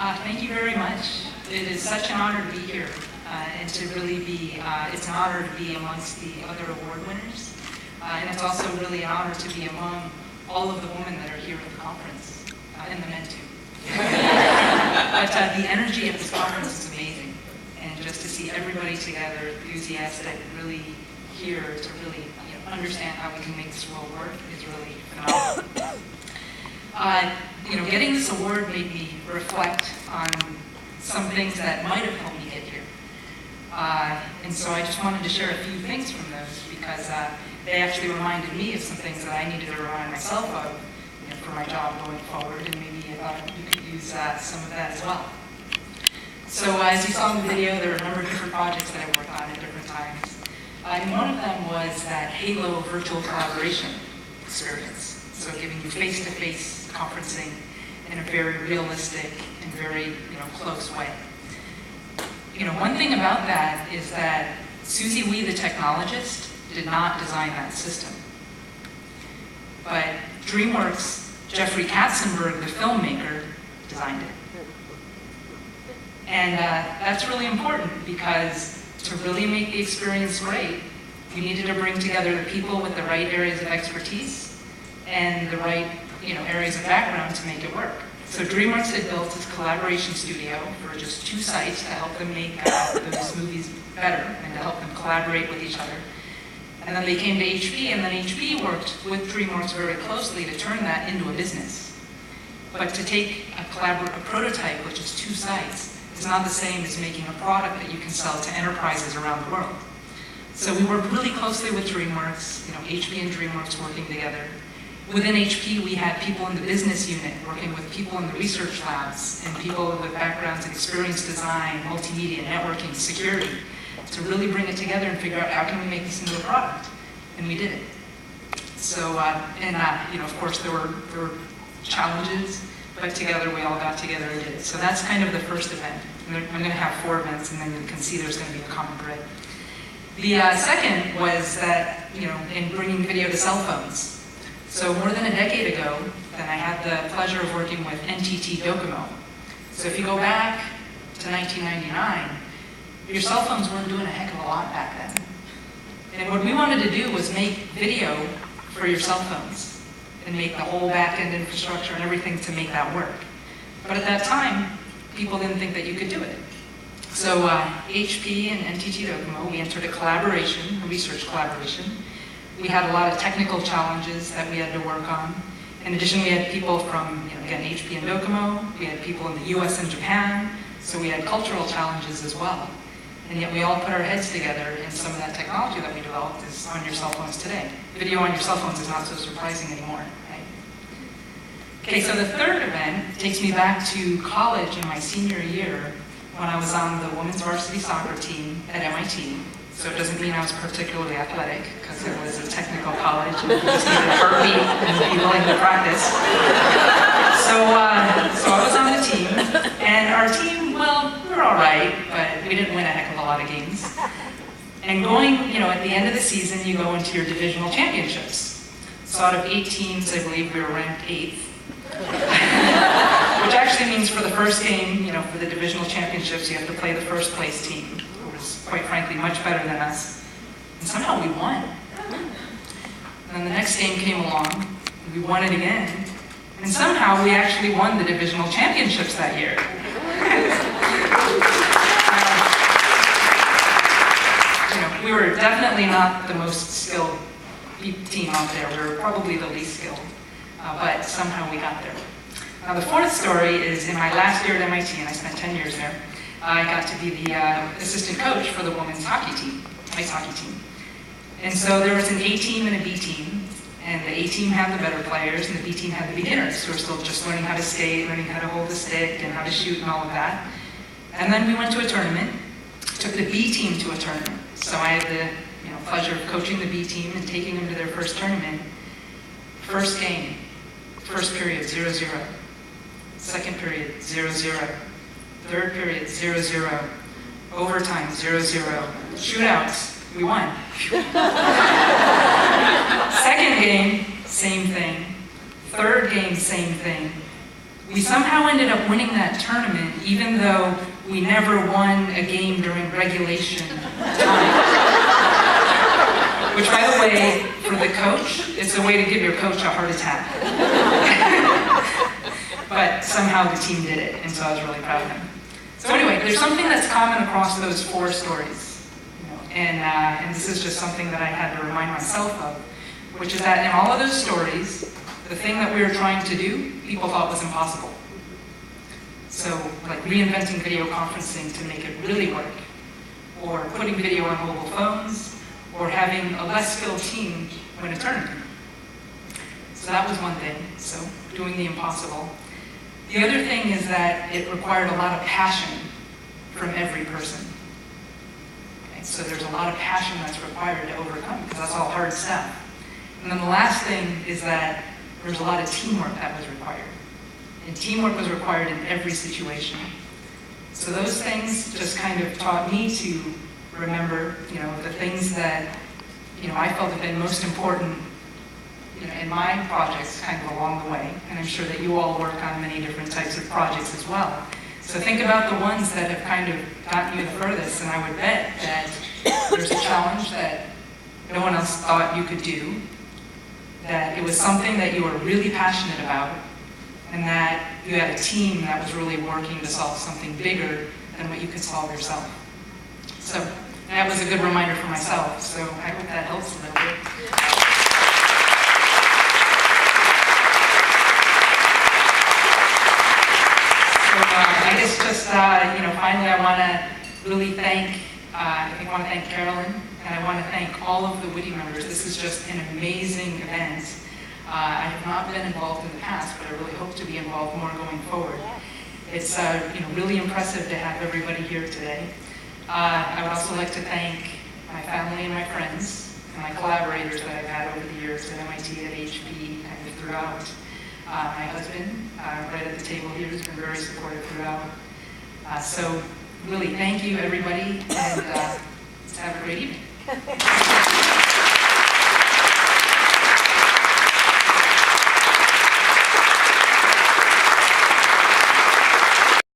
Thank you very much. It is such an honor to be here, and to really be, it's an honor to be amongst the other award winners, and it's also really an honor to be among all of the women that are here at the conference, and the men too. But the energy of this conference is amazing, and just to see everybody together, enthusiastic, really here to really understand how we can make this world work is really phenomenal. Getting this award made me reflect on some things that might have helped me get here. And so I just wanted to share a few things from those because they actually reminded me of some things that I needed to remind myself of for my job going forward, and maybe you could use some of that as well. So as you saw in the video, there were a number of different projects that I worked on at different times. And one of them was that Halo virtual collaboration experience. So giving you face-to-face conferencing in a very realistic and very close way. One thing about that is that Susie, the technologist, did not design that system. But DreamWorks' Jeffrey Katzenberg, the filmmaker, designed it. And that's really important because to really make the experience great, you needed to bring together the people with the right areas of expertise and the right areas of background to make it work. So DreamWorks had built its collaboration studio for just 2 sites to help them make those movies better and to help them collaborate with each other. And then they came to HP, and then HP worked with DreamWorks very closely to turn that into a business. But to take a prototype, which is 2 sites, is not the same as making a product that you can sell to enterprises around the world. So we worked really closely with DreamWorks, HP and DreamWorks working together. Within HP, we had people in the business unit working with people in the research labs and people with backgrounds in experience design, multimedia, networking, security, to really bring it together and figure out how can we make this into a product. And we did it. So, of course, there were challenges, but together we all got together and did it. So that's kind of the first event. And I'm going to have 4 events, and then you can see there's going to be a common thread. The second was that, in bringing video to cell phones. So more than a decade ago, then I had the pleasure of working with NTT Docomo. So if you go back to 1999, your cell phones weren't doing a heck of a lot back then. And what we wanted to do was make video for your cell phones and make the whole back-end infrastructure and everything to make that work. But at that time, people didn't think that you could do it. So HP and NTT Docomo, we entered a collaboration, a research collaboration. We had a lot of technical challenges that we had to work on. In addition, we had people from, again, HP and Docomo. We had people in the US and Japan. So we had cultural challenges as well. And yet we all put our heads together, and some of that technology that we developed is on your cell phones today. Video on your cell phones is not so surprising anymore, right? Okay, so the third event takes me back to college in my senior year when I was on the women's varsity soccer team at MIT. So it doesn't mean I was particularly athletic, because it was a technical college and you just needed a heartbeat and be willing to practice. So I was on the team, and our team, well, we were all right, but we didn't win a heck of a lot of games. And going, at the end of the season, you go into your divisional championships. So out of 8 teams, I believe we were ranked 8th. Which actually means for the first game, for the divisional championships, you have to play the first place team, who was, quite frankly, much better than us. And somehow we won. And then the next game came along, and we won it again. And somehow we actually won the divisional championships that year. We were definitely not the most skilled team out there. We were probably the least skilled, but somehow we got there. Now the fourth story is in my last year at MIT, and I spent 10 years there. I got to be the assistant coach for the women's hockey team, ice hockey team. And so there was an A team and a B team, and the A team had the better players, and the B team had the beginners who were still just learning how to skate, learning how to hold the stick, and how to shoot and all of that. And then we went to a tournament, took the B team to a tournament. So I had the pleasure of coaching the B team and taking them to their first tournament. First game, first period, 0-0. Second period, 0-0. Third period, 0-0. Overtime, 0-0. Shootouts, we won. Second game, same thing. Third game, same thing. We somehow ended up winning that tournament, even though we never won a game during regulation time. Which, by the way, for the coach, it's a way to give your coach a heart attack. But somehow the team did it, and so I was really proud of them. So anyway, there's something that's common across those 4 stories. And this is just something that I had to remind myself of, which is that in all of those stories, the thing that we were trying to do, people thought was impossible. So, like reinventing video conferencing to make it really work, or putting video on mobile phones, or having a less skilled team win a tournament. So that was one thing, so doing the impossible. The other thing is that it required a lot of passion from every person. Okay, so there's a lot of passion that's required to overcome, because that's all hard stuff. And then the last thing is that there's a lot of teamwork that was required. And teamwork was required in every situation. So those things just kind of taught me to remember, the things that, I felt have been most important, in my projects kind of along the way. And I'm sure that you all work on many different types of projects as well. So think about the ones that have kind of gotten you the furthest, and I would bet that there's a challenge that no one else thought you could do, that it was something that you were really passionate about, and that you had a team that was really working to solve something bigger than what you could solve yourself. So that was a good reminder for myself, so I hope that helps a little bit. I guess just, finally I want to really thank, I want to thank Carolyn, and I want to thank all of the WITI members. This is just an amazing event. I have not been involved in the past, but I really hope to be involved more going forward. It's really impressive to have everybody here today. I would also like to thank my family and my friends, and my collaborators that I've had over the years at MIT, at HP, kind of throughout. My husband, right at the table here, has been very supportive throughout. So really thank you, everybody, and have a great evening.